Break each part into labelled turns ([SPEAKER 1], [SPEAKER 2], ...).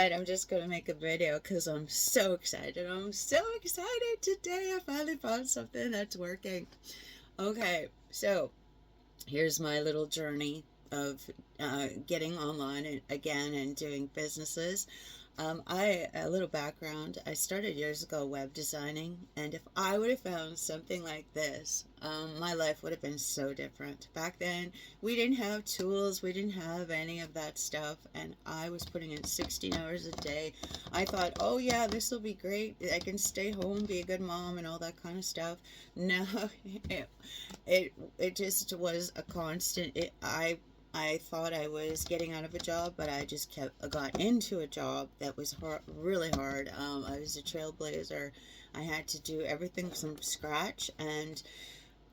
[SPEAKER 1] said, I'm just going to make a video because I'm so excited. I'm so excited today. I finally found something that's working. Okay, so here's my little journey of getting online again and doing businesses. A little background. I started years ago web designing, and if I would have found something like this, my life would have been so different. Back then, we didn't have tools, we didn't have any of that stuff, and I was putting in 16 hours a day. I thought, oh yeah, this will be great. I can stay home, be a good mom, and all that kind of stuff. No, it just was a constant. I thought I was getting out of a job, but I got into a job that was really hard. I was a trailblazer. I had to do everything from scratch, and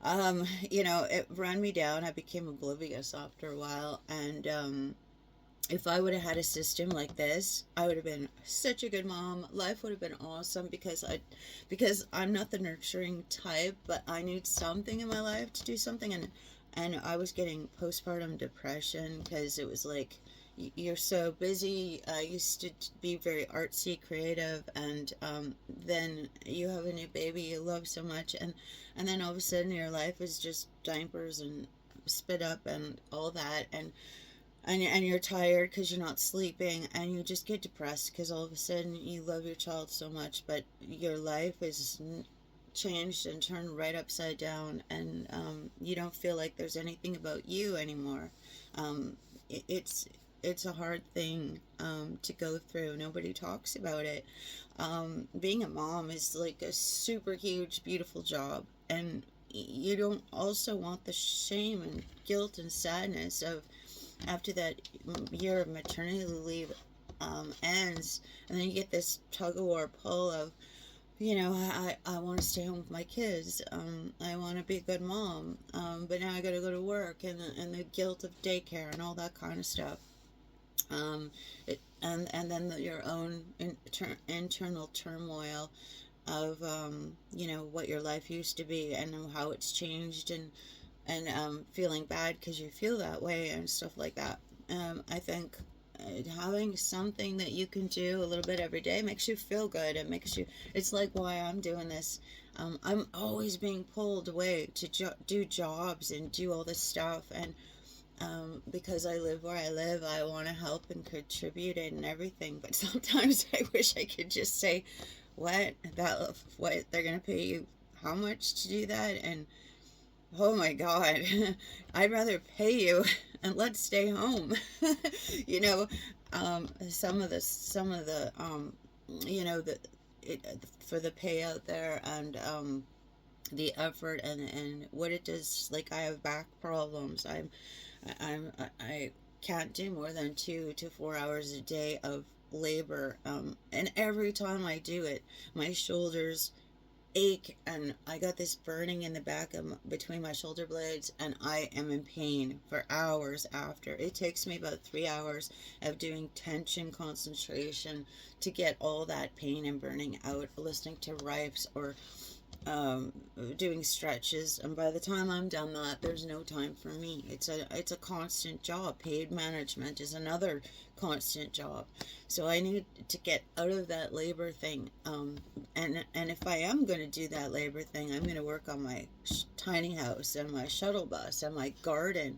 [SPEAKER 1] it ran me down. I became oblivious after a while, and if I would have had a system like this, I would have been such a good mom. Life would have been awesome because I'm not the nurturing type, but I need something in my life to do something, and I was getting postpartum depression because it was like you're so busy. I used to be very artsy, creative, and then you have a new baby you love so much, and then all of a sudden your life is just diapers and spit up and all that, and you're tired because you're not sleeping, and you just get depressed because all of a sudden you love your child so much, but your life is changed and turned right upside down, and you don't feel like there's anything about you anymore. It's a hard thing to go through. Nobody talks about it. Being a mom is like a super huge, beautiful job, and you don't also want the shame and guilt and sadness of after that year of maternity leave ends, and then you get this tug of war pull of, I want to stay home with my kids. I want to be a good mom, but now I got to go to work, and the guilt of daycare and all that kind of stuff. And then your own internal turmoil of what your life used to be and how it's changed, and feeling bad because you feel that way and stuff like that. I think having something that you can do a little bit every day makes you feel good. It's like why I'm doing this. I'm always being pulled away to do jobs and do all this stuff, and because I live where I live, I want to help and contribute and everything, but sometimes I wish I could just say what they're gonna pay you, how much to do that, and oh my God, I'd rather pay you and let's stay home. you know, some of the for the pay out there, and the effort and what it does. Like, I have back problems. I can't do more than 2 to 4 hours a day of labor, and every time I do it, my shoulders ache, and I got this burning in the back of between my shoulder blades, and I am in pain for hours after. It takes me about 3 hours of doing tension concentration to get all that pain and burning out, listening to rifes or doing stretches, and by the time I'm done that, there's no time for me. It's a constant job. Paid management is another constant job. So I need to get out of that labor thing. And if I am going to do that labor thing, I'm going to work on my tiny house and my shuttle bus and my garden.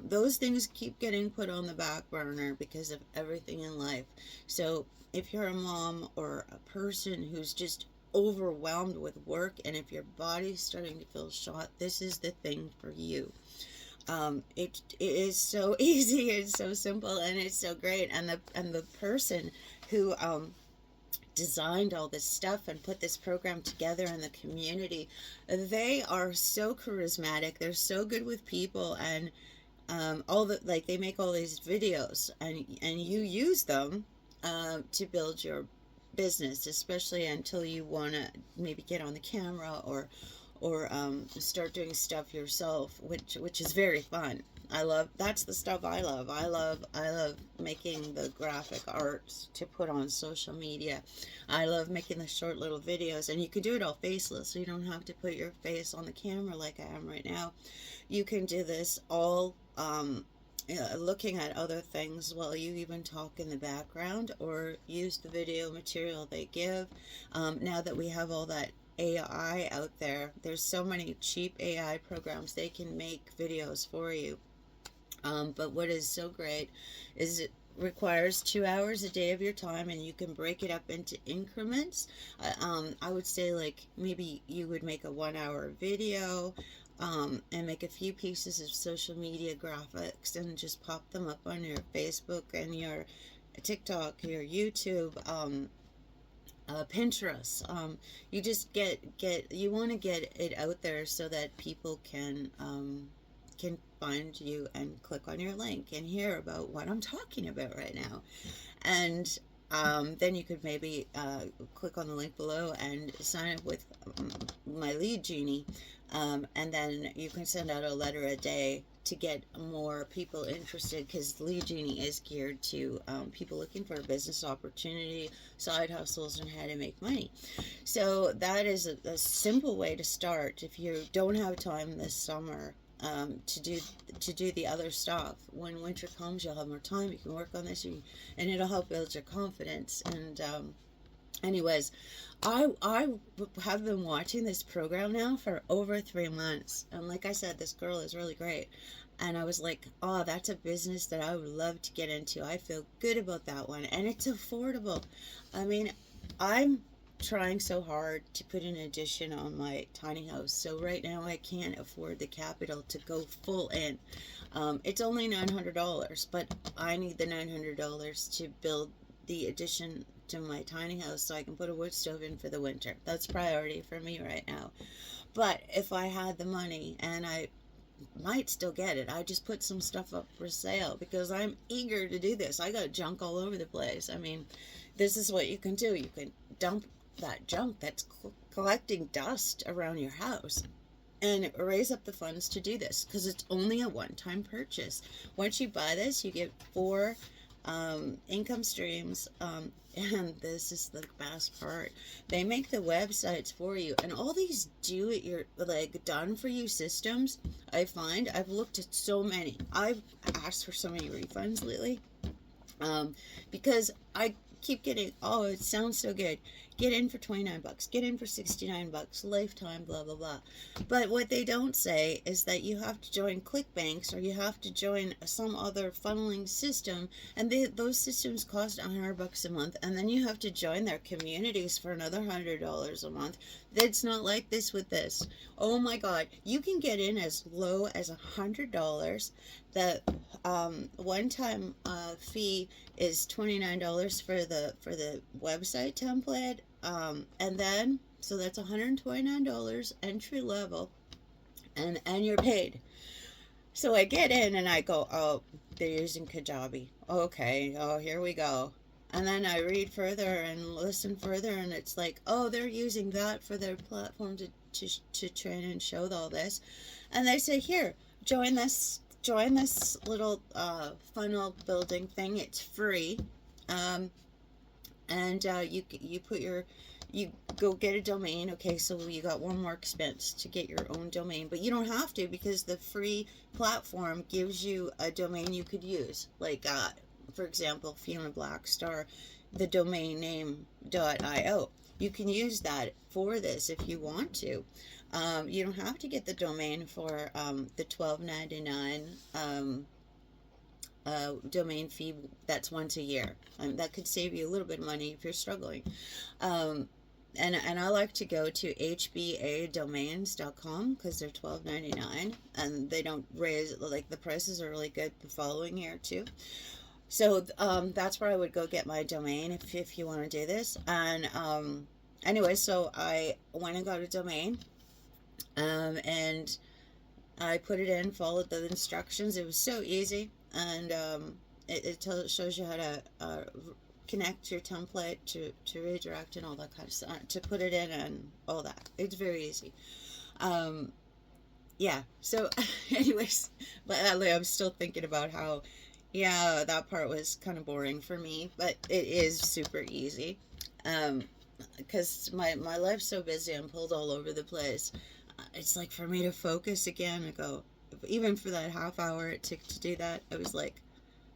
[SPEAKER 1] Those things keep getting put on the back burner because of everything in life. So if you're a mom or a person who's just overwhelmed with work, and if your body's starting to feel shot, this is the thing for you. It is so easy, it's so simple, and it's so great. And the person who designed all this stuff and put this program together in the community, they are so charismatic. They're so good with people, and they make all these videos, and you use them to build your business, especially until you want to maybe get on the camera or start doing stuff yourself, which is very fun. That's the stuff I love. I love making the graphic arts to put on social media. I love making the short little videos, and you can do it all faceless, so you don't have to put your face on the camera like I am right now. You can do this all looking at other things while you even talk in the background, or use the video material they give. Now that we have all that AI out there, there's so many cheap AI programs, they can make videos for you. But what is so great is it requires 2 hours a day of your time, and you can break it up into increments. I would say, like, maybe you would make a 1 hour video, and make a few pieces of social media graphics and just pop them up on your Facebook and your TikTok, your YouTube, Pinterest. You just you want to get it out there so that people can find you and click on your link and hear about what I'm talking about right now. And then you could maybe click on the link below and sign up with my Lead Genie. And then you can send out a letter a day to get more people interested, because Lead Genie is geared to people looking for a business opportunity, side hustles, and how to make money. So that is a simple way to start if you don't have time this summer to do the other stuff. When winter comes, you'll have more time. You can work on this, and it'll help build your confidence. And anyways, I have been watching this program now for over 3 months, and like I said, this girl is really great. And I was like, oh, that's a business that I would love to get into. I feel good about that one, and it's affordable. I mean, I'm trying so hard to put an addition on my tiny house, so right now I can't afford the capital to go full in. It's only $900, but I need the $900 to build the addition to my tiny house so I can put a wood stove in for the winter. That's priority for me right now. But if I had the money, and I might still get it, I just put some stuff up for sale because I'm eager to do this. I got junk all over the place. I mean, this is what you can do. You can dump that junk that's collecting dust around your house and raise up the funds to do this, because it's only a one-time purchase. Once you buy this, you get 4 income streams, and this is the best part. They make the websites for you, and all these do it your like done for you systems. I find I've looked at so many. I've asked for so many refunds lately, because I keep getting, oh, it sounds so good. Get in for $29, get in for $69, lifetime, blah, blah, blah. But what they don't say is that you have to join ClickBanks, or you have to join some other funneling system, and those systems cost $100 a month, and then you have to join their communities for another $100 a month. It's not like this with this. Oh my God, you can get in as low as $100. The one-time fee is $29 for the website template, and then so that's $129 entry level, and you're paid. So I get in and I go, oh, they're using Kajabi. Okay, oh, here we go. And then I read further and listen further, and it's like, oh, they're using that for their platform to train and show all this. And they say, here, join this little funnel building thing. It's free. And you go get a domain. Okay, so you got one more expense to get your own domain, but you don't have to, because the free platform gives you a domain you could use. Like, for example, Fiona Blackstar, the domain name .io. You can use that for this if you want to. You don't have to get the domain for the $12.99 domain fee. That's once a year. That could save you a little bit of money if you're struggling. And I like to go to hbadomains.com, because they're $12.99, and they don't raise, like, the prices are really good the following year too. So that's where I would go get my domain if you want to do this. And anyway, so I went and got a domain, and I put it in, followed the instructions. It was so easy, and it shows you how to connect your template to redirect and all that kind of stuff, to put it in and all that. It's very easy. Yeah, so anyways, but I'm still thinking about how, yeah, that part was kind of boring for me, but it is super easy, because my life's so busy. I'm pulled all over the place. It's like, for me to focus again and go, even for that half hour it took to do that, I was like,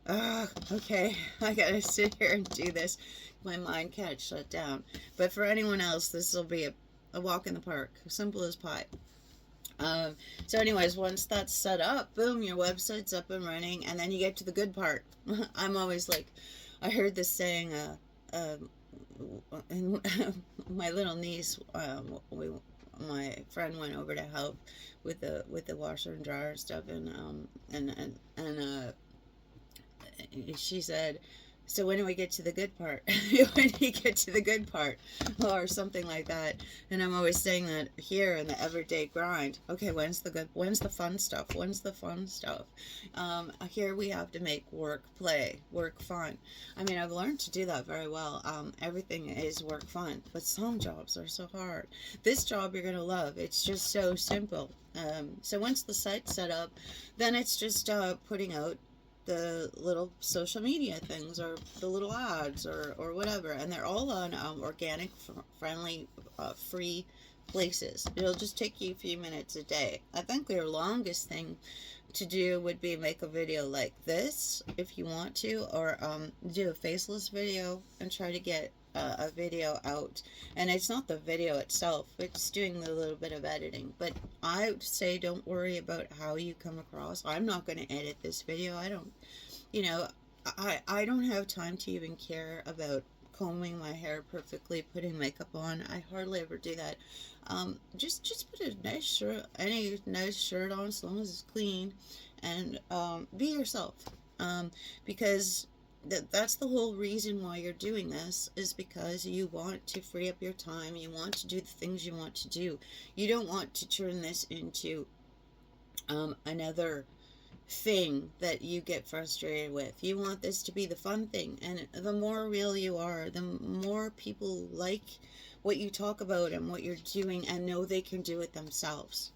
[SPEAKER 1] ah, okay, I gotta sit here and do this. My mind can't shut down. But for anyone else, this will be a walk in the park, simple as pie. So anyways, once that's set up, boom, your website's up and running, and then you get to the good part. I'm always like, I heard this saying, and my little niece, my friend went over to help with the washer and dryer stuff, and she said, so when do we get to the good part? When do you get to the good part? Or something like that. And I'm always saying that here in the everyday grind. Okay, when's the fun stuff? When's the fun stuff? Here we have to make work play, work fun. I mean, I've learned to do that very well. Everything is work fun, but some jobs are so hard. This job you're going to love. It's just so simple. So once the site's set up, then it's just putting out the little social media things or the little ads or whatever, and they're all on organic friendly free places. It'll just take you a few minutes a day. I think your longest thing to do would be make a video like this if you want to, or do a faceless video and try to get a video out. And it's not the video itself, it's doing the little bit of editing. But I would say don't worry about how you come across. I'm not going to edit this video. I don't, you know, I don't have time to even care about combing my hair perfectly, putting makeup on. I hardly ever do that. Just put a nice shirt, any nice shirt on, as long as it's clean, and be yourself. Because that's the whole reason why you're doing this, is because you want to free up your time. You want to do the things you want to do. You don't want to turn this into another thing that you get frustrated with. You want this to be the fun thing, and the more real you are, the more people like what you talk about and what you're doing and know they can do it themselves.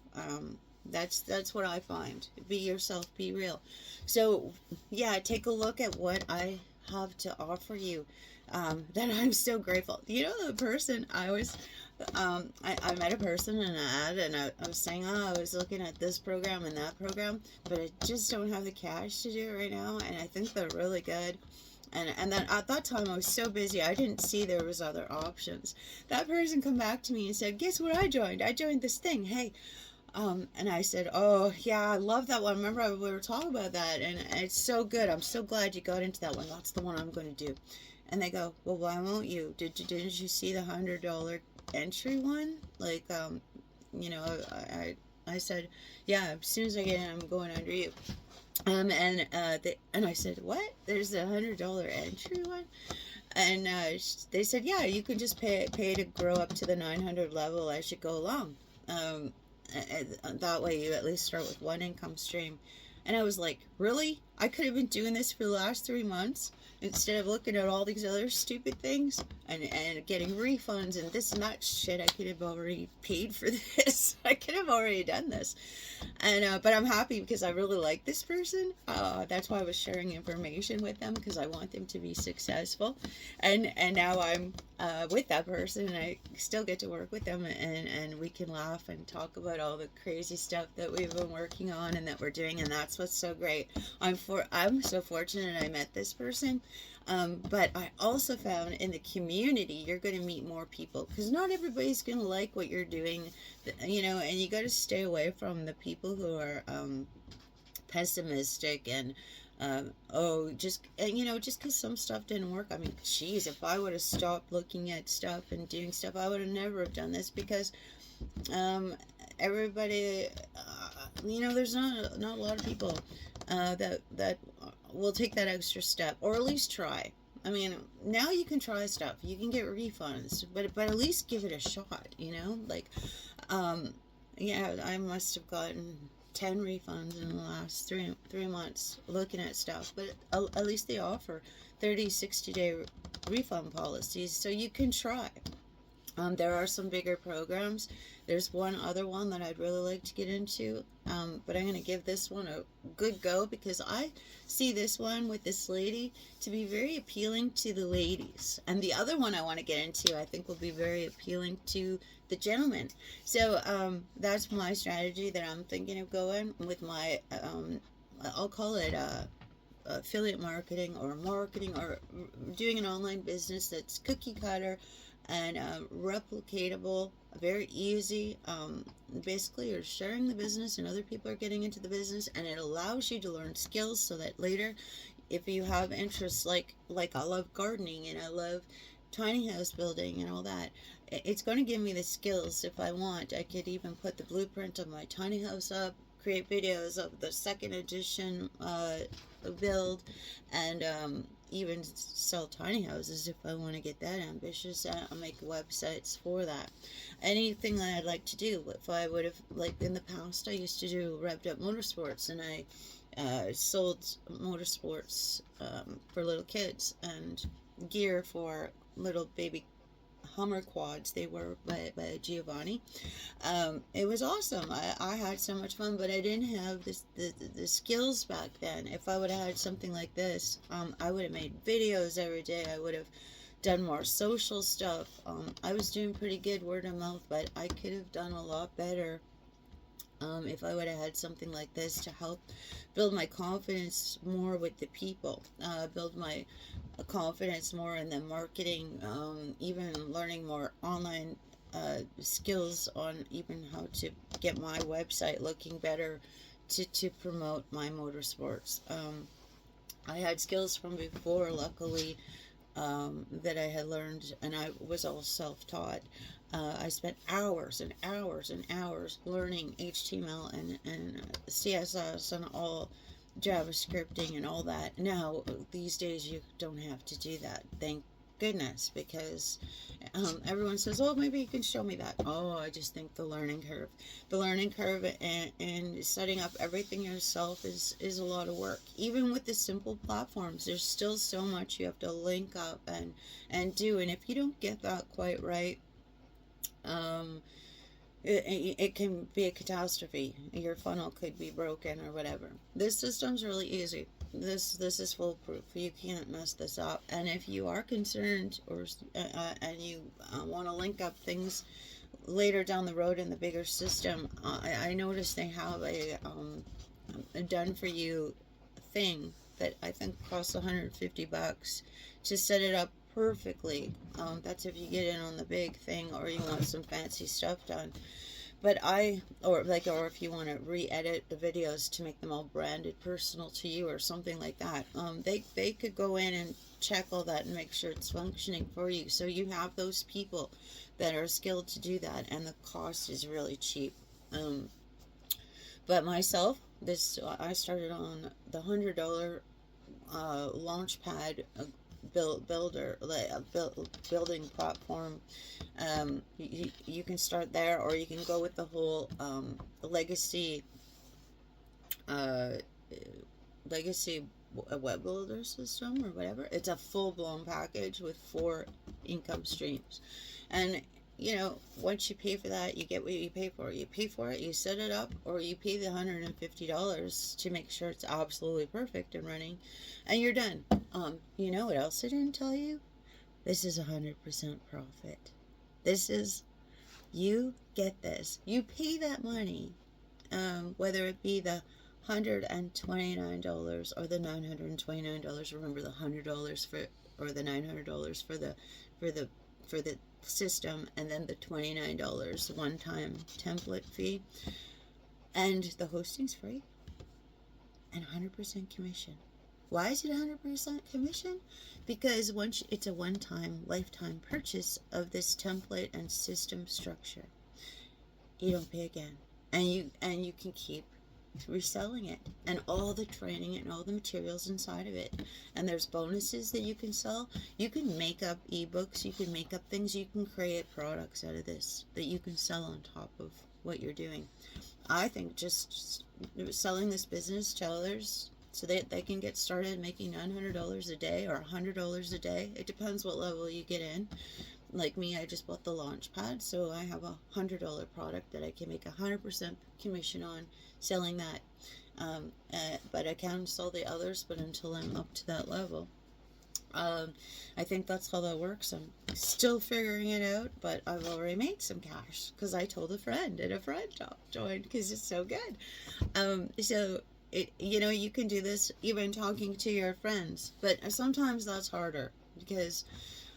[SPEAKER 1] That's what I find. Be yourself, be real. So yeah, take a look at what I have to offer you, that I'm so grateful. You know, the person I was I met a person in an ad, and I was saying, oh, I was looking at this program and that program, but I just don't have the cash to do it right now, and I think they're really good. And then at that time I was so busy I didn't see there was other options. That person come back to me and said, guess what I joined? I joined this thing. Hey, and I said, oh yeah, I love that one. Remember we were talking about that, and it's so good. I'm so glad you got into that one. That's the one I'm going to do. And they go, well, why won't you? Didn't you see the $100 entry one? Like, you know, I said, yeah, as soon as I get in, I'm going under you. And I said, what? There's a $100 entry one? And they said, yeah, you can just pay to grow up to the 900 level as you go along. That way you at least start with one income stream. And I was like, really? I could have been doing this for the last 3 months instead of looking at all these other stupid things and getting refunds and this and that shit. I could have already paid for this. I could have already done this. And but I'm happy because I really like this person. That's why I was sharing information with them, because I want them to be successful. And now I'm with that person, and I still get to work with them, and we can laugh and talk about all the crazy stuff that we've been working on and that we're doing, and that's what's so great. I'm so fortunate I met this person. But I also found in the community, you're going to meet more people, because not everybody's going to like what you're doing, you know, and you got to stay away from the people who are pessimistic and you know, just because some stuff didn't work. I mean, geez, if I would have stopped looking at stuff and doing stuff, I would have never have done this, because everybody, you know, there's not a lot of people that will take that extra step, or at least try. I mean, now you can try stuff, you can get refunds, but at least give it a shot, you know? Like, yeah, I must have gotten 10 refunds in the last three months looking at stuff, but at least they offer 30-60 day refund policies, so you can try. There are some bigger programs. There's one other one that I'd really like to get into, but I'm going to give this one a good go because I see this one with this lady to be very appealing to the ladies. And the other one I want to get into, I think, will be very appealing to the gentlemen. So that's my strategy that I'm thinking of going with my, I'll call it affiliate marketing or doing an online business that's cookie cutter and replicatable, very easy. Basically, you're sharing the business and other people are getting into the business, and it allows you to learn skills so that later, if you have interests like I love gardening and I love tiny house building and all that, it's going to give me the skills. If I want, I could even put the blueprint of my tiny house up, create videos of the second edition build, and even sell tiny houses if I want to get that ambitious. I'll make websites for that. Anything that I'd like to do. If I would have, like in the past, I used to do revved up motorsports, and I sold motorsports for little kids and gear for little baby Hummer quads. They were by Giovanni. It was awesome. I had so much fun, but I didn't have the skills back then. If I would have had something like this, I would have made videos every day. I would have done more social stuff. I was doing pretty good word of mouth, but I could have done a lot better if I would have had something like this to help build my confidence more with the people, build my confidence more in the marketing, even learning more online skills on even how to get my website looking better to promote my motorsports. I had skills from before, luckily, that I had learned, and I was all self-taught. I spent hours and hours and hours learning HTML and CSS and all JavaScripting and all that. Now, these days, you don't have to do that. Thank goodness, because everyone says, oh, maybe you can show me that. Oh, I just think the learning curve and setting up everything yourself is a lot of work. Even with the simple platforms, there's still so much you have to link up and do. And if you don't get that quite right, um, it can be a catastrophe. Your funnel could be broken or whatever. This system's really easy. This is foolproof. You can't mess this up. And if you are concerned and you want to link up things later down the road in the bigger system, I noticed they have a done for you thing that I think costs $150 to set it up perfectly. That's if you get in on the big thing or you want some fancy stuff done. But or if you want to re-edit the videos to make them all branded personal to you or something like that, they could go in and check all that and make sure it's functioning for you. So you have those people that are skilled to do that, and the cost is really cheap. But myself, I started on the $100 Launchpad builder, building platform. You can start there, or you can go with the whole legacy uh, legacy web builder system or whatever. It's a full-blown package with 4 income streams, and once you pay for that, you get what you pay for. You pay for it, you set it up, or you pay the $150 to make sure it's absolutely perfect and running, and you're done. You know what else I didn't tell you? This is 100% profit. This is, you get this. You pay that money, whether it be the $129 or the $929. Remember, the $100 or the $900 for the system, and then the $29 one-time template fee, and the hosting's free, and 100% commission. Why is it 100% commission? Because once it's a one-time lifetime purchase of this template and system structure, you don't pay again, and you can keep reselling it, and all the training and all the materials inside of it, and there's bonuses that you can sell. You can make up ebooks, you can make up things, you can create products out of this that you can sell on top of what you're doing. I think just selling this business to others so that they can get started making $900 a day or $100 a day. It depends what level you get in. like me, I just bought the launch pad, so I have $100 product that I can make 100% commission on selling that. But I can sell the others, but until I'm up to that level. Um, I think that's how that works. I'm still figuring it out, but I've already made some cash because I told a friend, and a friend joined because it's so good. So you can do this even talking to your friends, but sometimes that's harder because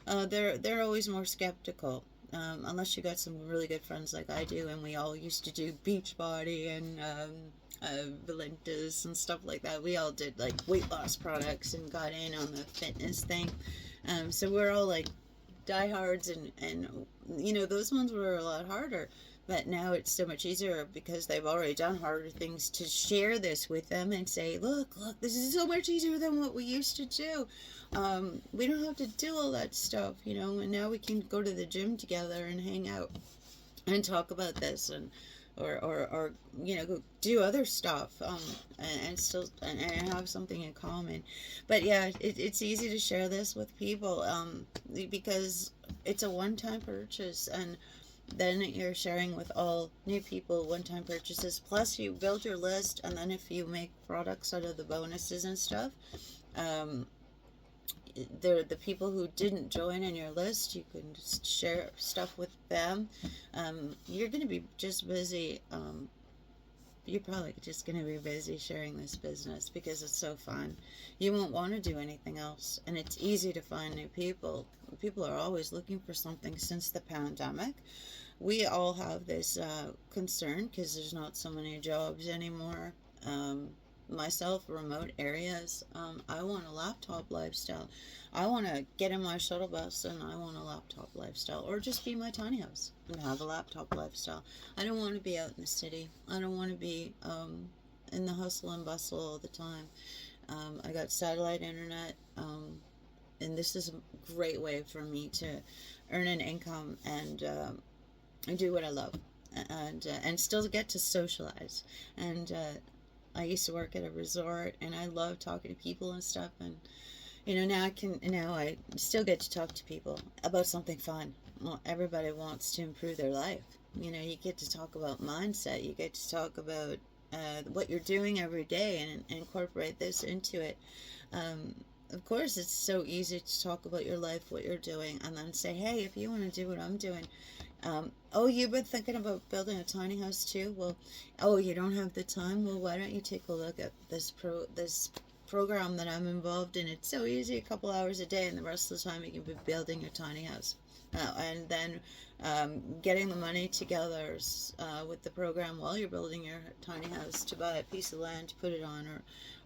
[SPEAKER 1] they're always more skeptical. Unless you got some really good friends like I do, and we all used to do Beachbody and Valentas and stuff like that. We all did like weight loss products and got in on the fitness thing. So we're all like diehards, and those ones were a lot harder. But now it's so much easier because they've already done harder things to share this with them and say, look, this is so much easier than what we used to do. We don't have to do all that stuff, and now we can go to the gym together and hang out and talk about this, and or go do other stuff, and still and have something in common. But yeah, it's easy to share this with people, because it's a one-time purchase, and then you're sharing with all new people one-time purchases, plus you build your list, and then if you make products out of the bonuses and stuff, um, the people who didn't join in your list, you can just share stuff with them. You're going to be just busy. You're probably just going to be busy sharing this business because it's so fun. You won't want to do anything else, and it's easy to find new people. People are always looking for something since the pandemic. We all have this concern because there's not so many jobs anymore. Um, Myself, remote areas. I want a laptop lifestyle. I want to get in my shuttle bus and I want a laptop lifestyle, or just be my tiny house and have a laptop lifestyle. I don't want to be out in the city. I don't want to be in the hustle and bustle all the time. I got satellite internet, and this is a great way for me to earn an income and do what I love, and still get to socialize. And I used to work at a resort, and I love talking to people and stuff. And now I still get to talk to people about something fun. Well, everybody wants to improve their life. You get to talk about mindset. You get to talk about what you're doing every day, and incorporate this into it. Um, of course, it's so easy to talk about your life, what you're doing, and then say, hey, if you want to do what I'm doing, oh, you've been thinking about building a tiny house too? Well, oh, you don't have the time? Well, why don't you take a look at this program that I'm involved in? It's so easy, a couple hours a day, and the rest of the time you can be building your tiny house. And then getting the money together with the program while you're building your tiny house to buy a piece of land to put it on,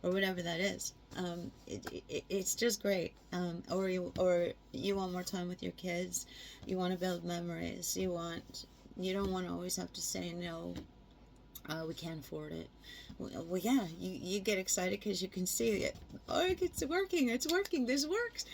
[SPEAKER 1] or whatever that is. It's just great. Or you want more time with your kids. You want to build memories. You don't want to always have to say no. We can't afford it. Well, yeah, you get excited because you can see it. Oh, it's working. It's working. This works.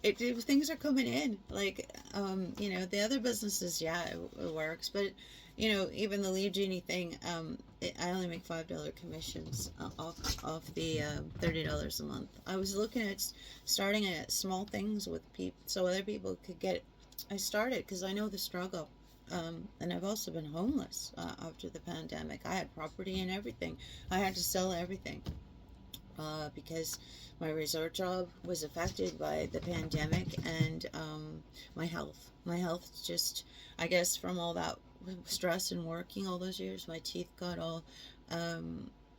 [SPEAKER 1] Things are coming in. Like, the other businesses, yeah, it works. But, even the Lead Genie thing, I only make $5 commissions off the $30 a month. I was looking at starting at small things with people so other people could get. I started because I know the struggle. And I've also been homeless after the pandemic. I had property and everything. I had to sell everything because my resort job was affected by the pandemic, and my health. My health just, I guess, from all that stress and working all those years, my teeth got all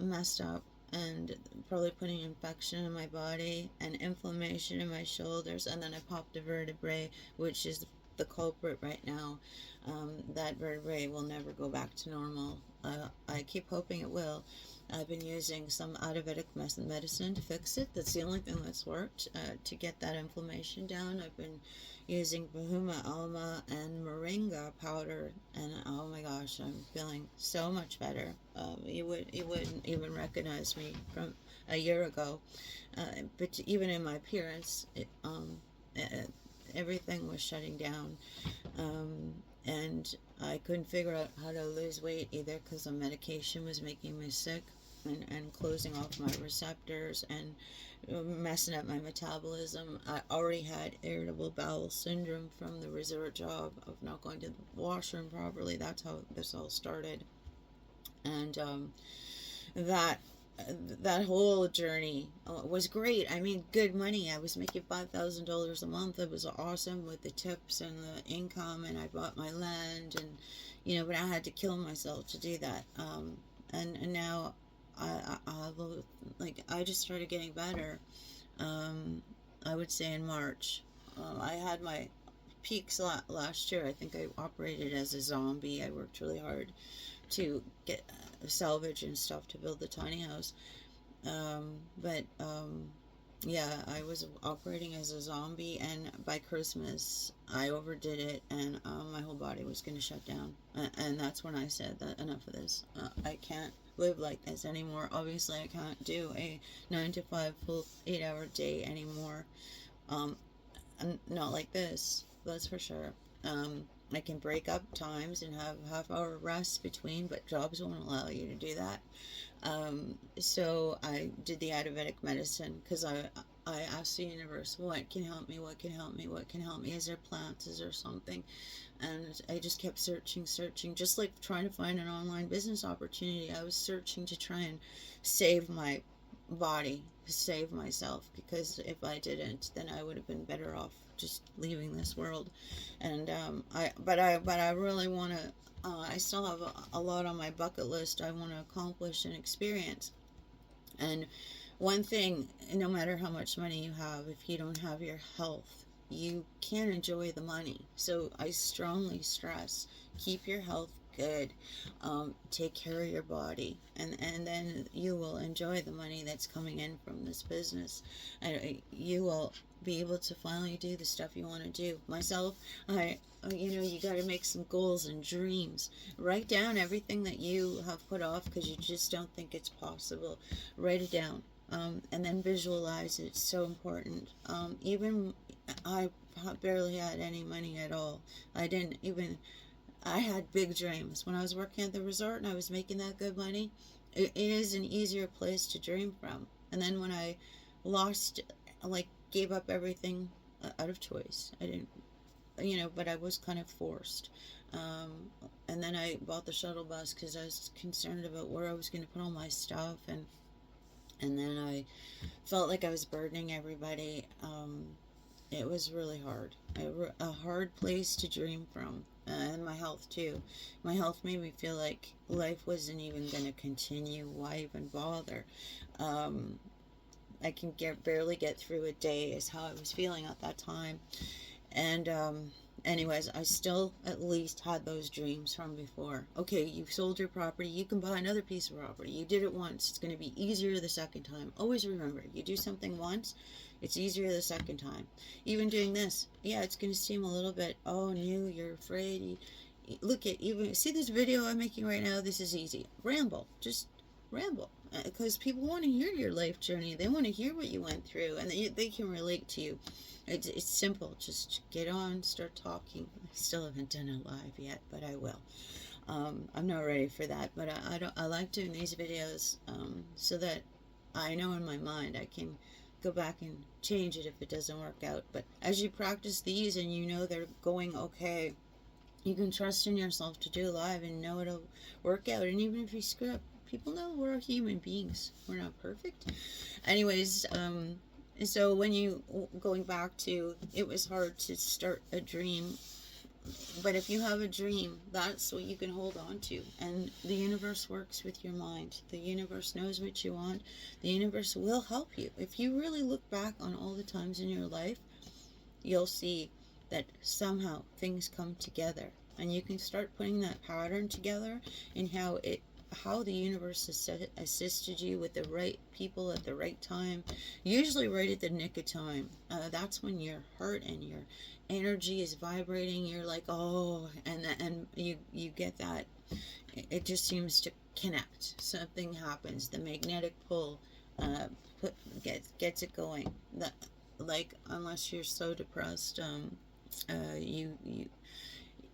[SPEAKER 1] messed up, and probably putting infection in my body and inflammation in my shoulders, and then I popped a vertebrae, which is the culprit right now. That vertebrae will never go back to normal. I keep hoping it will. I've been using some Ayurvedic medicine to fix it. That's the only thing that's worked to get that inflammation down. I've been using Bahuma Alma and Moringa powder, and oh my gosh, I'm feeling so much better. You wouldn't even recognize me from a year ago, but even in my appearance, everything was shutting down. And I couldn't figure out how to lose weight either because the medication was making me sick. and closing off my receptors and messing up my metabolism. I already had irritable bowel syndrome from the resort job of not going to the washroom properly. That's how this all started. And that that whole journey was great. I mean, good money. I was making $5,000 a month. It was awesome with the tips and the income, and I bought my land, and but I had to kill myself to do that. And now I just started getting better. I would say in March. I had my peaks last year. I think I operated as a zombie. I worked really hard to get salvage and stuff to build the tiny house. But yeah, I was operating as a zombie, and by Christmas, I overdid it, and my whole body was going to shut down. And that's when I said that enough of this. I can't live like this anymore. Obviously, I can't do a 9 to 5 full 8 hour day anymore. Um, not like this, that's for sure. I can break up times and have half-hour rests between, but jobs won't allow you to do that. So I did the Ayurvedic medicine because I asked the universe, what can help me? What can help me? What can help me? Is there plants? Is there something? And I just kept searching, just like trying to find an online business opportunity. I was searching to try and save my body, save myself, because if I didn't, then I would have been better off just leaving this world. And I really want to. I still have a lot on my bucket list I want to accomplish and experience. And one thing, no matter how much money you have, if you don't have your health, you can't enjoy the money. So I strongly stress, keep your health good. Take care of your body, and then you will enjoy the money that's coming in from this business, and you will be able to finally do the stuff you want to do. Myself, you got to make some goals and dreams. Write down everything that you have put off because you just don't think it's possible. Write it down, and then visualize it. It's so important. Even I barely had any money at all. I didn't even I had big dreams. When I was working at the resort and I was making that good money, it is an easier place to dream from. And then when I lost, gave up everything out of choice, I didn't, but I was kind of forced. And then I bought the shuttle bus because I was concerned about where I was going to put all my stuff. And then I felt like I was burdening everybody. It was really hard. A hard place to dream from. And my health too. My health made me feel like life wasn't even going to continue. Why even bother? I can barely get through a day is how I was feeling at that time. And anyways, I still at least had those dreams from before. Okay, you sold your property, you can buy another piece of property. You did it once, it's going to be easier the second time. Always remember, you do something once, it's easier the second time. Even doing this, yeah, it's going to seem a little bit, oh, new, you're afraid. Look at, even, see this video I'm making right now? This is easy. Ramble, just ramble. Because people want to hear your life journey. They want to hear what you went through, and they can relate to you. It's simple. Just get on, start talking. I still haven't done it live yet, but I will. I'm not ready for that, but I like doing these videos so that I know in my mind I can go back and change it if it doesn't work out. But as you practice these and you know they're going okay, you can trust in yourself to do live and know it'll work out. And even if you screw up, people know we're human beings. We're not perfect. Anyways, so when you, going back to, it was hard to start a dream, but if you have a dream, that's what you can hold on to. And the universe works with your mind. The universe knows what you want. The universe will help you. If you really look back on all the times in your life, you'll see that somehow things come together, and you can start putting that pattern together in how the universe has assisted you with the right people at the right time, usually right at the nick of time. That's when your heart and your energy is vibrating. You're like, oh, and you get that. It just seems to connect. Something happens. The magnetic pull gets it going. Like, unless you're so depressed, you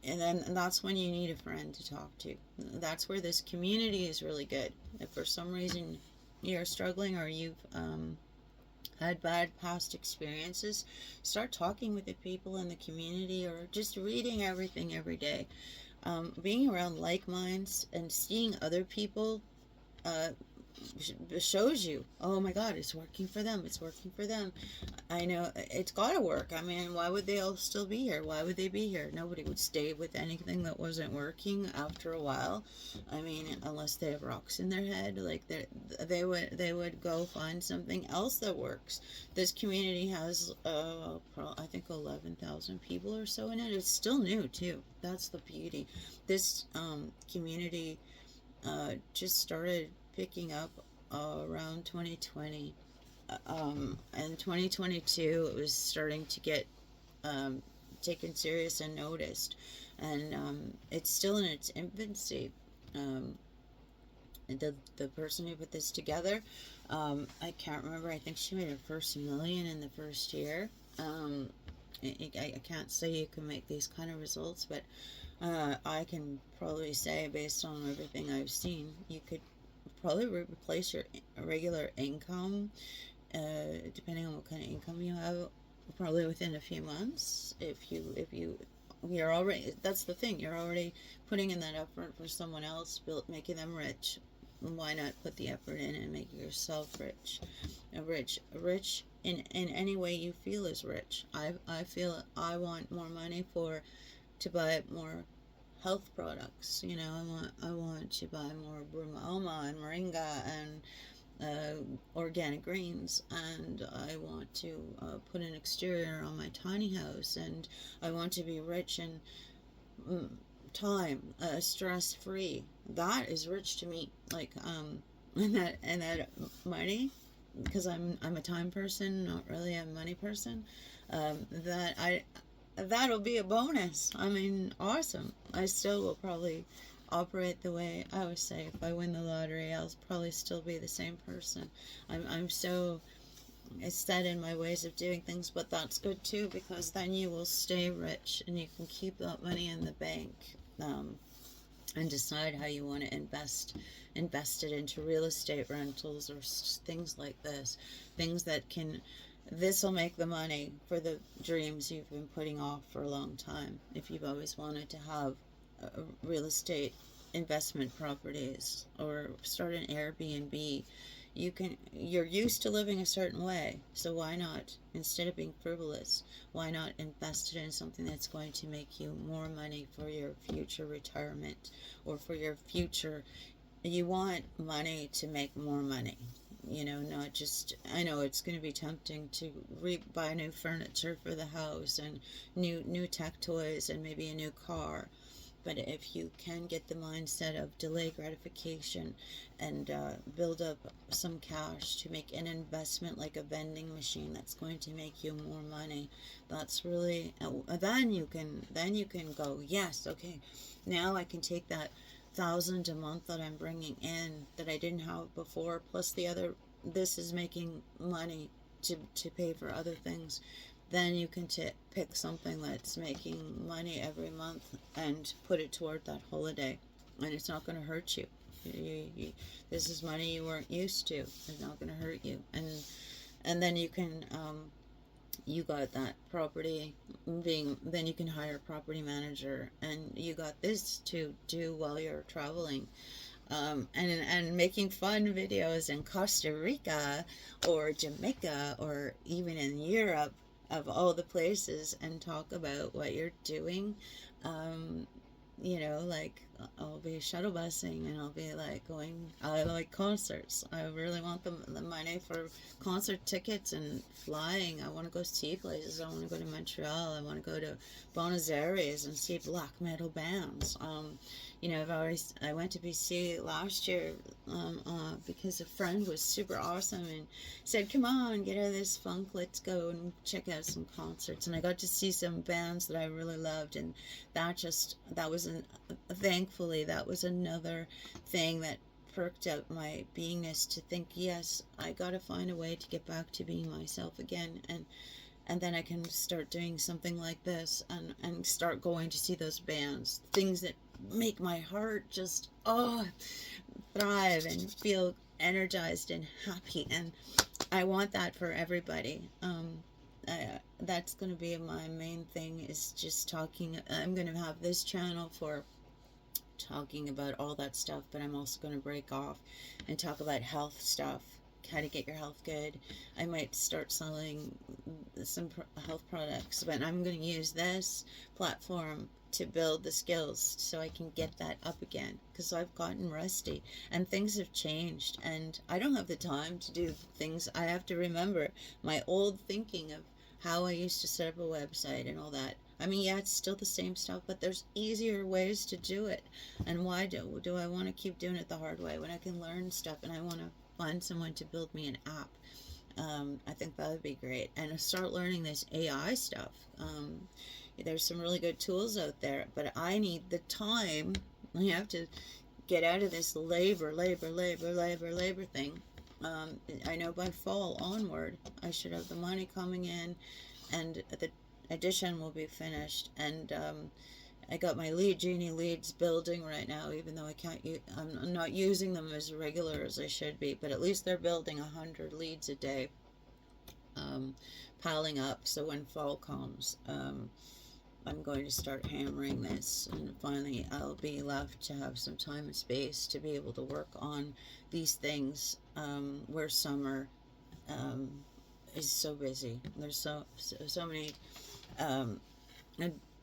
[SPEAKER 1] and then that's when you need a friend to talk to. That's where this community is really good. If for some reason you're struggling, or you've had bad past experiences, start talking with the people in the community, or just reading everything every day. Being around like minds and seeing other people uh, shows you, oh my god, it's working for them, it's working for them. I know it's gotta work. I mean, why would they all still be here? Why would they be here? Nobody would stay with anything that wasn't working after a while. I mean, unless they have rocks in their head, like they would go find something else that works. This community has I think 11,000 people or so in it. It's still new too. That's the beauty. This community just started picking up around 2020. And 2022, it was starting to get um, taken serious and noticed. And it's still in its infancy. Um, the person who put this together, I can't remember. I think she made her first million in the first year. I can't say you can make these kind of results, but I can probably say, based on everything I've seen, you could probably replace your regular income, depending on what kind of income you have, probably within a few months. You're already, that's the thing, you're already putting in that effort for someone else, making them rich. Why not put the effort in and make yourself rich? Rich in any way you feel is rich. I feel I want more money to buy more health products. You know, I want to buy more bromoma and moringa and organic greens, and I want to put an exterior on my tiny house, and I want to be rich in time, stress free. That is rich to me. Like and that money, because I'm a time person, not really a money person. That'll be a bonus. I mean, awesome. I still will probably operate the way I always say. If I win the lottery, I'll probably still be the same person. I'm so set in my ways of doing things, but that's good too, because then you will stay rich and you can keep that money in the bank, and decide how you want to invest it into real estate rentals, or things like things that can, this will make the money for the dreams you've been putting off for a long time. If you've always wanted to have real estate investment properties, or start an Airbnb, you're used to living a certain way, so why not, instead of being frivolous, why not invest it in something that's going to make you more money for your future retirement, or for your future. You want money to make more money, not just, I know it's going to be tempting to buy new furniture for the house, and new tech toys, and maybe a new car. But if you can get the mindset of delay gratification, and build up some cash to make an investment, like a vending machine that's going to make you more money, that's really, then you can go, yes, okay, now I can take that 1,000 a month that I'm bringing in that I didn't have before, plus the other, this is making money to pay for other things. Then you can pick something that's making money every month and put it toward that holiday, and it's not going to hurt you. This is money you weren't used to. It's not going to hurt you, and then you can, you got that property then you can hire a property manager, and you got this to do while you're traveling, and making fun videos in Costa Rica or Jamaica, or even in Europe, of all the places, and talk about what you're doing. Um, like, I'll be shuttle busing, and I'll be like I like concerts. I really want the money for concert tickets and flying. I want to go see places. I want to go to Montreal. I want to go to Buenos Aires and see black metal bands. I went to BC last year, because a friend was super awesome and said, come on, get out of this funk, let's go and check out some concerts. And I got to see some bands that I really loved, and thankfully, that was another thing that perked up my beingness, to think, yes, I gotta find a way to get back to being myself again. And and then I can start doing something like this, and start going to see those bands, things that make my heart just thrive and feel energized and happy. And I want that for everybody. That's going to be my main thing, is just talking. I'm going to have this channel for talking about all that stuff, but I'm also going to break off and talk about health stuff, how to get your health good. I might start selling some health products, but I'm going to use this platform to build the skills so I can get that up again, because I've gotten rusty and things have changed, and I don't have the time to do things. I have to remember my old thinking of how I used to set up a website and all that. I mean, yeah, it's still the same stuff, but there's easier ways to do it. And why do I want to keep doing it the hard way when I can learn stuff, and I want to find someone to build me an app? I think that would be great. And start learning this AI stuff. There's some really good tools out there, but I need the time. I have to get out of this labor thing. I know by fall onward, I should have the money coming in, and the edition will be finished. And I got my Lead Genie leads building right now, even though I'm not using them as regular as I should be, but at least they're building 100 leads a day, piling up. So when fall comes, I'm going to start hammering this, and finally I'll be left to have some time and space to be able to work on these things, where summer is so busy. There's so many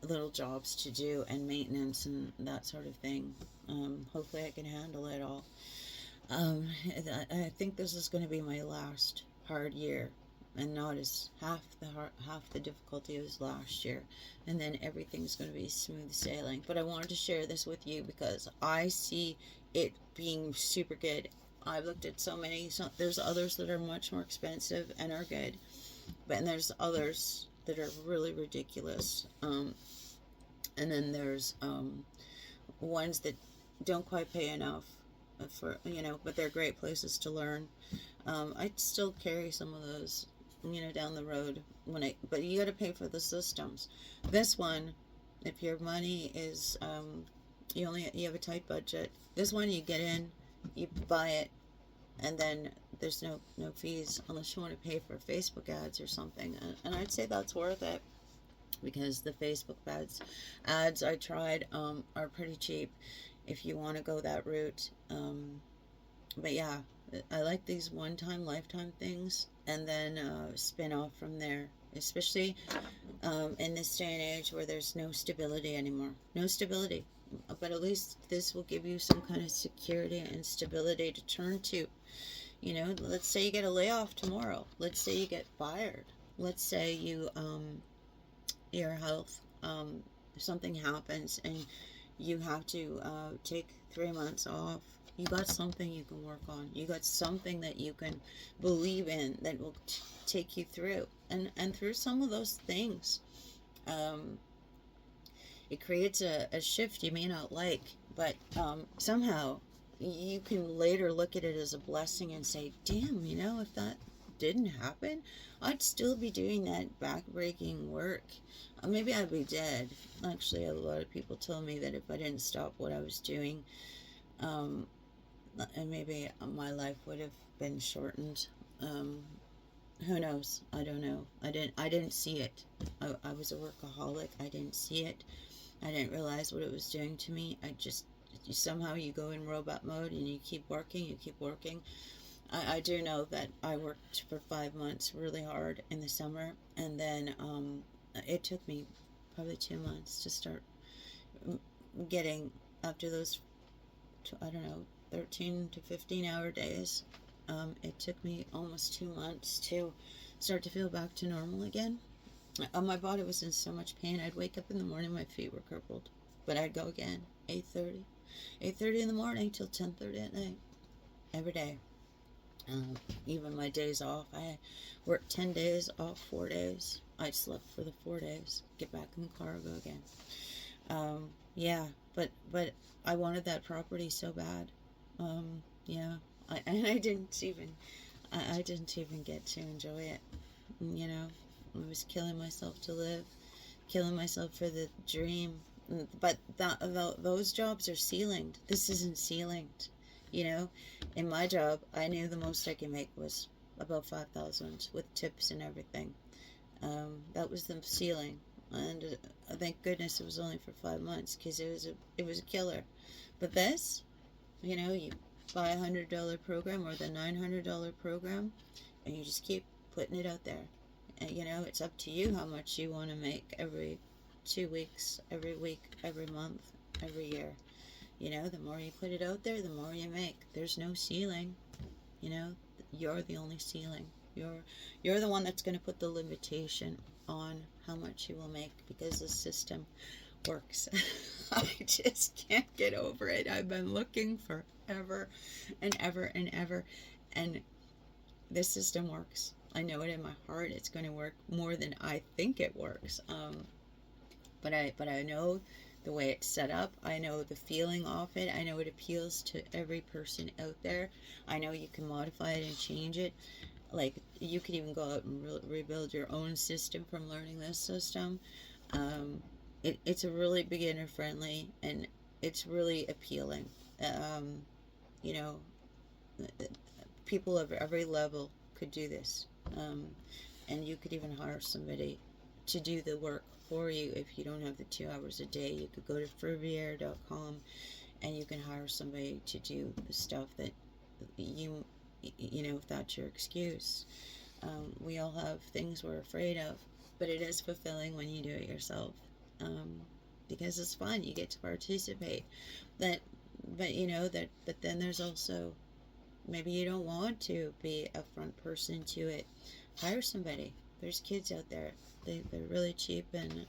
[SPEAKER 1] little jobs to do, and maintenance and that sort of thing. Hopefully I can handle it all. I think this is going to be my last hard year, and not as half the difficulty as last year, and then everything's going to be smooth sailing. But I wanted to share this with you because I see it being super good. I've looked at so many. There's others that are much more expensive and are good, but and there's others that are really ridiculous. And then there's ones that don't quite pay enough for, but they're great places to learn. I'd still carry some of those, down the road but you got to pay for the systems. This one, if your money is, you have a tight budget. This one, you get in, you buy it, and then there's no fees unless you want to pay for Facebook ads or something. And I'd say that's worth it, because the Facebook ads I tried are pretty cheap if you want to go that route. But yeah, I like these one-time, lifetime things, and then spin off from there. Especially in this day and age where there's no stability anymore. No stability. But at least this will give you some kind of security and stability to turn to. Let's say you get a layoff tomorrow. Let's say you get fired. Let's say your health, something happens and you have to take 3 months off. You got something you can work on. You got something that you can believe in that will take you through. And through some of those things, it creates a shift you may not like, but somehow you can later look at it as a blessing and say, damn, if that didn't happen, I'd still be doing that back-breaking work. Maybe I'd be dead. Actually, a lot of people told me that if I didn't stop what I was doing, and maybe my life would have been shortened. Who knows? I don't know. I didn't see it. I was a workaholic. I didn't see it. I didn't realize what it was doing to me. Somehow you go in robot mode and you keep working. I do know that I worked for 5 months really hard in the summer, and then it took me probably 2 months to start getting, after those, I don't know, 13 to 15 hour days. It took me almost 2 months to start to feel back to normal again. My body was in so much pain. I'd wake up in the morning, my feet were crippled, but I'd go again, 8:30 in the morning till 10:30 at night, every day. Even my days off, I worked 10 days, off 4 days. I slept for the 4 days, get back in the car, go again. Yeah, but I wanted that property so bad. Yeah, and I didn't even get to enjoy it. I was killing myself to live, killing myself for the dream. But those jobs are ceilinged. This isn't ceilinged. You know, in my job, I knew the most I could make was about 5,000 with tips and everything. That was the ceiling, and thank goodness it was only for 5 months because it was a killer. But this, you buy $100 program or the $900 program, and you just keep putting it out there. And it's up to you how much you want to make every 2 weeks, every week, every month, every year. The more you put it out there, the more you make. There's no ceiling. You know, you're the only ceiling. You're the one that's going to put the limitation on how much you will make because the system works. I just can't get over it. I've been looking forever and ever and ever, and this system works. I know it in my heart. It's going to work more than I think it works. But I know the way it's set up. I know the feeling of it. I know it appeals to every person out there. I know you can modify it and change it. Like, you could even go out and rebuild your own system from learning this system. It's a really beginner friendly, and it's really appealing. You know, people of every level could do this. And you could even hire somebody to do the work for you if you don't have the 2 hours a day. You could go to Fruvier.com and you can hire somebody to do the stuff that if that's your excuse. We all have things we're afraid of, but it is fulfilling when you do it yourself, because it's fun. You get to participate. But then there's also, maybe you don't want to be a front person to it. Hire somebody. There's kids out there. They're really cheap, and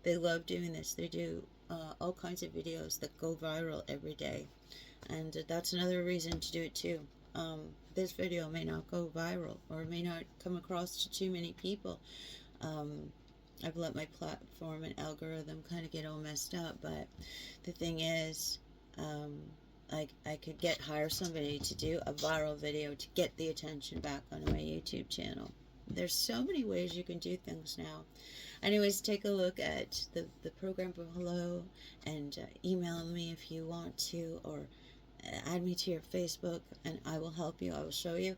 [SPEAKER 1] they love doing this. They do all kinds of videos that go viral every day, and that's another reason to do it too. This video may not go viral, or may not come across to too many people. I've let my platform and algorithm kind of get all messed up, but the thing is, I could hire somebody to do a viral video to get the attention back on my YouTube channel. There's so many ways you can do things now. Anyways, take a look at the program below, and email me if you want to, or add me to your Facebook, and I will help you. I will show you,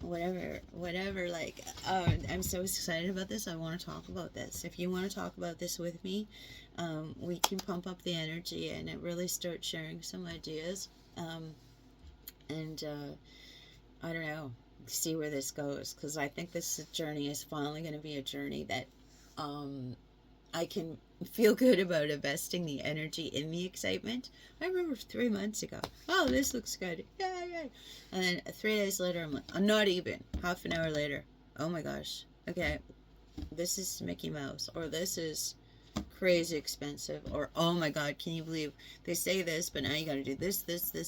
[SPEAKER 1] whatever. Like, I'm so excited about this. I want to talk about this. If you want to talk about this with me, we can pump up the energy and really start sharing some ideas. And I don't know, see where this goes, because I think this journey is finally going to be a journey that I can feel good about investing the energy in the excitement. I remember 3 months ago, oh, this looks good, yay. And then 3 days later, I'm like, not even half an hour later, oh my gosh, okay, this is Mickey Mouse, or this is crazy expensive, or oh my god, can you believe they say this, but now you gotta do this,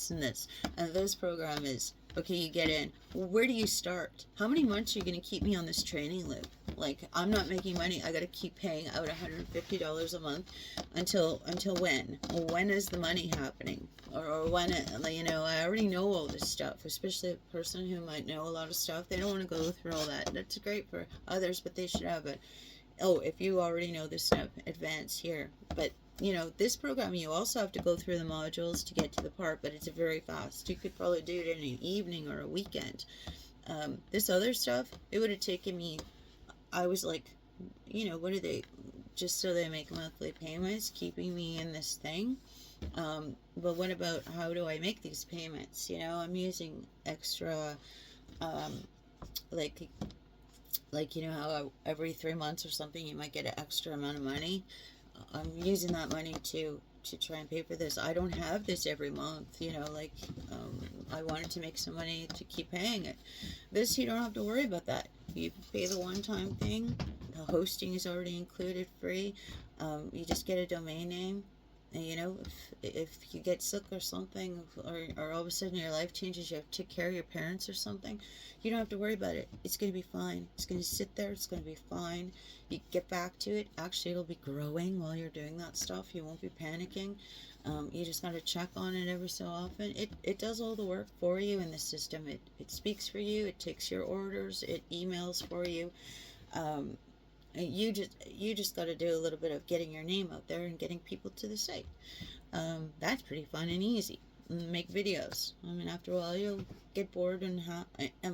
[SPEAKER 1] and this. And this program is, okay, you get in. Well, where do you start? How many months are you gonna keep me on this training loop? Like, I'm not making money. I gotta keep paying out $150 a month until when? Well, when is the money happening? Or when, I already know all this stuff, especially a person who might know a lot of stuff. They don't want to go through all that. That's great for others, but they should have it. Oh, if you already know this stuff, advance here. But, this program, you also have to go through the modules to get to the part, but it's very fast. You could probably do it in an evening or a weekend. This other stuff, it would have taken me, I was like, what are they, just so they make monthly payments, keeping me in this thing? But what about, how do I make these payments? I'm using extra, like how every 3 months or something you might get an extra amount of money. I'm using that money to try and pay for this. I don't have this every month, I wanted to make some money to keep paying it. This, you don't have to worry about that. You pay the one-time thing. The hosting is already included, free. You just get a domain name. And, if you get sick or something, or all of a sudden your life changes, you have to take care of your parents or something, you don't have to worry about it. It's going to be fine. It's going to sit there. It's going to be fine. You get back to it. Actually, it'll be growing while you're doing that stuff. You won't be panicking. You just got to check on it every so often. It does all the work for you in the system. It speaks for you. It takes your orders. It emails for you. Um, you just got to do a little bit of getting your name out there and getting people to the site. That's pretty fun and easy. Make videos. I mean, after a while, you'll get bored and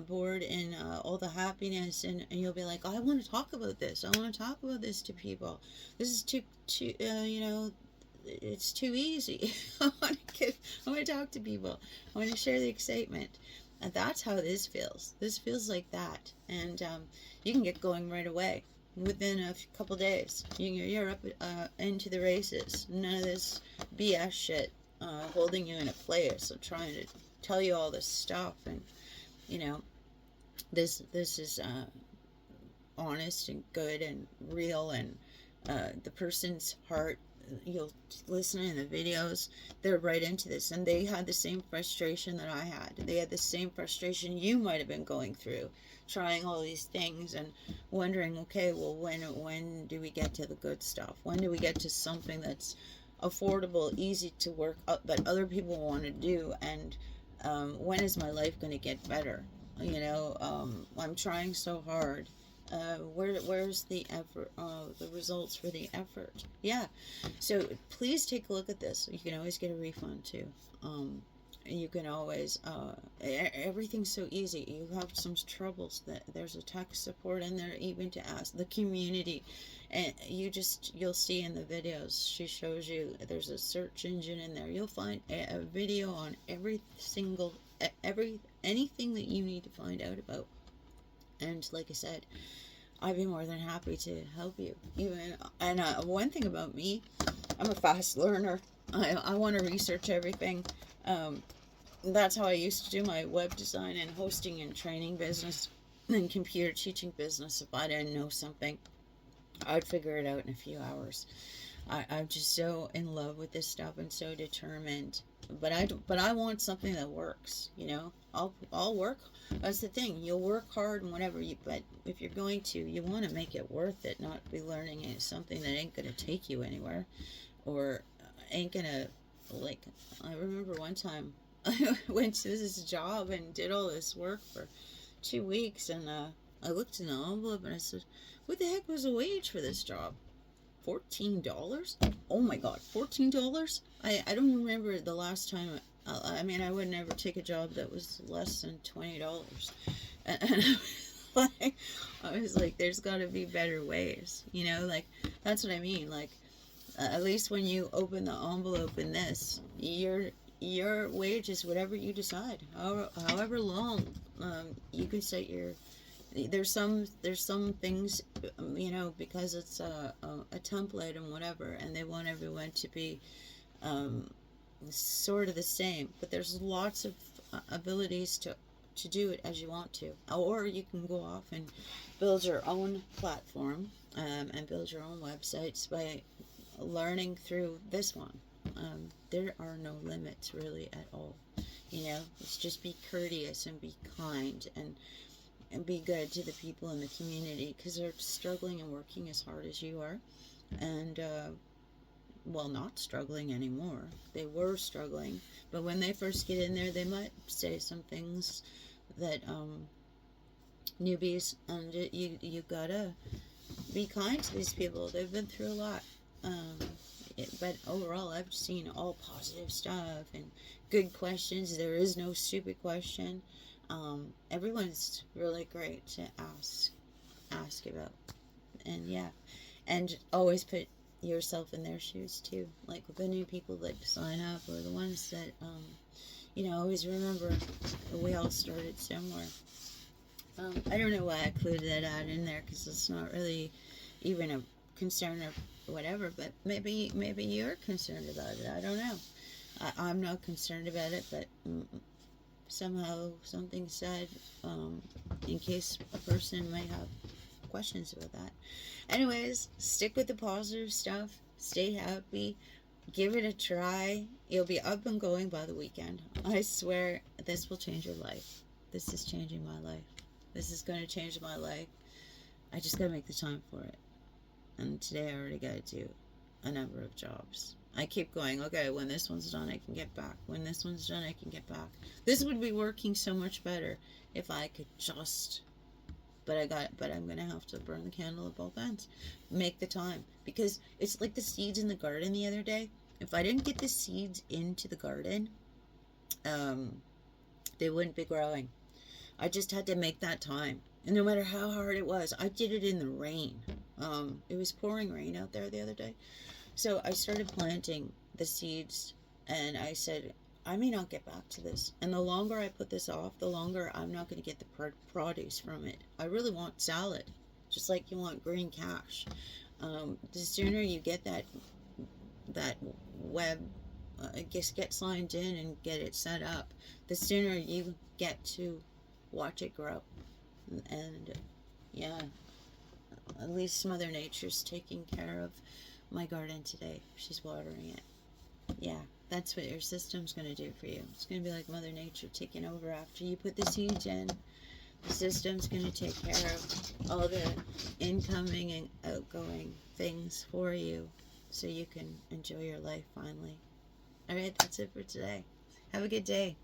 [SPEAKER 1] bored in all the happiness, and you'll be like, oh, I want to talk about this. I want to talk about this to people. This is too it's too easy. I want to talk to people. I want to share the excitement. And that's how this feels. This feels like that, and you can get going right away. Within a couple days, you're up into the races. None of this BS shit holding you in a place or trying to tell you all this stuff. And you know, this is honest and good and real, and the person's heart, you'll listen in the videos, they're right into this, and they had the same frustration that I had. They had the same frustration you might have been going through, trying all these things and wondering, okay, well, when do we get to the good stuff? When do we get to something that's affordable, easy to work up, that other people want to do? And when is my life going to get better? I'm trying so hard. Where's the effort, the results for the effort? Yeah. So please take a look at this. You can always get a refund too. You can always, everything's so easy. You have some troubles, that there's a tech support in there even to ask the community. And you'll see in the videos, she shows you, there's a search engine in there. You'll find a video on anything that you need to find out about. And like I said, I'd be more than happy to help you. One thing about me, I'm a fast learner. I want to research everything. That's how I used to do my web design and hosting and training business and computer teaching business. If I didn't know something, I'd figure it out in a few hours. I'm just so in love with this stuff and so determined. But I want something that works. I'll work. That's the thing. You'll work hard and whatever. But if you're going to, you want to make it worth it. Not be learning something that ain't gonna take you anywhere, or ain't gonna, like. I remember one time I went to this job and did all this work for 2 weeks, and I looked in the envelope and I said, "What the heck was the wage for this job? $14? Oh my god, $14? I don't even remember the last time. I mean, I would never take a job that was less than $20. And I was like, there's got to be better ways, like, that's what I mean. Like, at least when you open the envelope in this, your wage is whatever you decide, however long. You can set your, there's some things, because it's a template and whatever, and they want everyone to be sort of the same, but there's lots of abilities to do it as you want to. Or you can go off and build your own platform, and build your own websites by learning through this one. There are no limits really at all. It's just be courteous and be kind, and be good to the people in the community, because they're struggling and working as hard as you are. And well, not struggling anymore. They were struggling, but when they first get in there, they might say some things that newbies, and you gotta be kind to these people. They've been through a lot. But overall, I've seen all positive stuff and good questions. There is no stupid question. Everyone's really great to ask about, and yeah, and always put yourself in their shoes too. Like the new people that sign up, or the ones that always remember we all started somewhere. I don't know why I included that ad in there, because it's not really even a concern or whatever, but maybe you're concerned about it. I don't know. I'm not concerned about it, but somehow something said, in case a person might have questions about that. Anyways, stick with the positive stuff. Stay happy. Give it a try. You'll be up and going by the weekend. I swear this will change your life. This is changing my life. This is going to change my life. I just got to make the time for it. And today I already got to do a number of jobs. I keep going, okay, when this one's done, I can get back. When this one's done, I can get back. This would be working so much better if I could just But I'm gonna have to burn the candle at both ends. Make the time, because it's like the seeds in the garden the other day. If I didn't get the seeds into the garden, um, they wouldn't be growing. I just had to make that time. And no matter how hard it was, I did it in the rain. It was pouring rain out there the other day. So I started planting the seeds, and I said, I may not get back to this. And the longer I put this off, the longer I'm not going to get the produce from it. I really want salad, just like you want green cash. The sooner you get that web, just get signed in and get it set up, the sooner you get to watch it grow. And yeah, at least Mother Nature's taking care of my garden today. She's watering it. Yeah, that's what your system's going to do for you. It's going to be like Mother Nature taking over after you put the seeds in. The system's going to take care of all the incoming and outgoing things for you so you can enjoy your life finally. All right, that's it for today. Have a good day.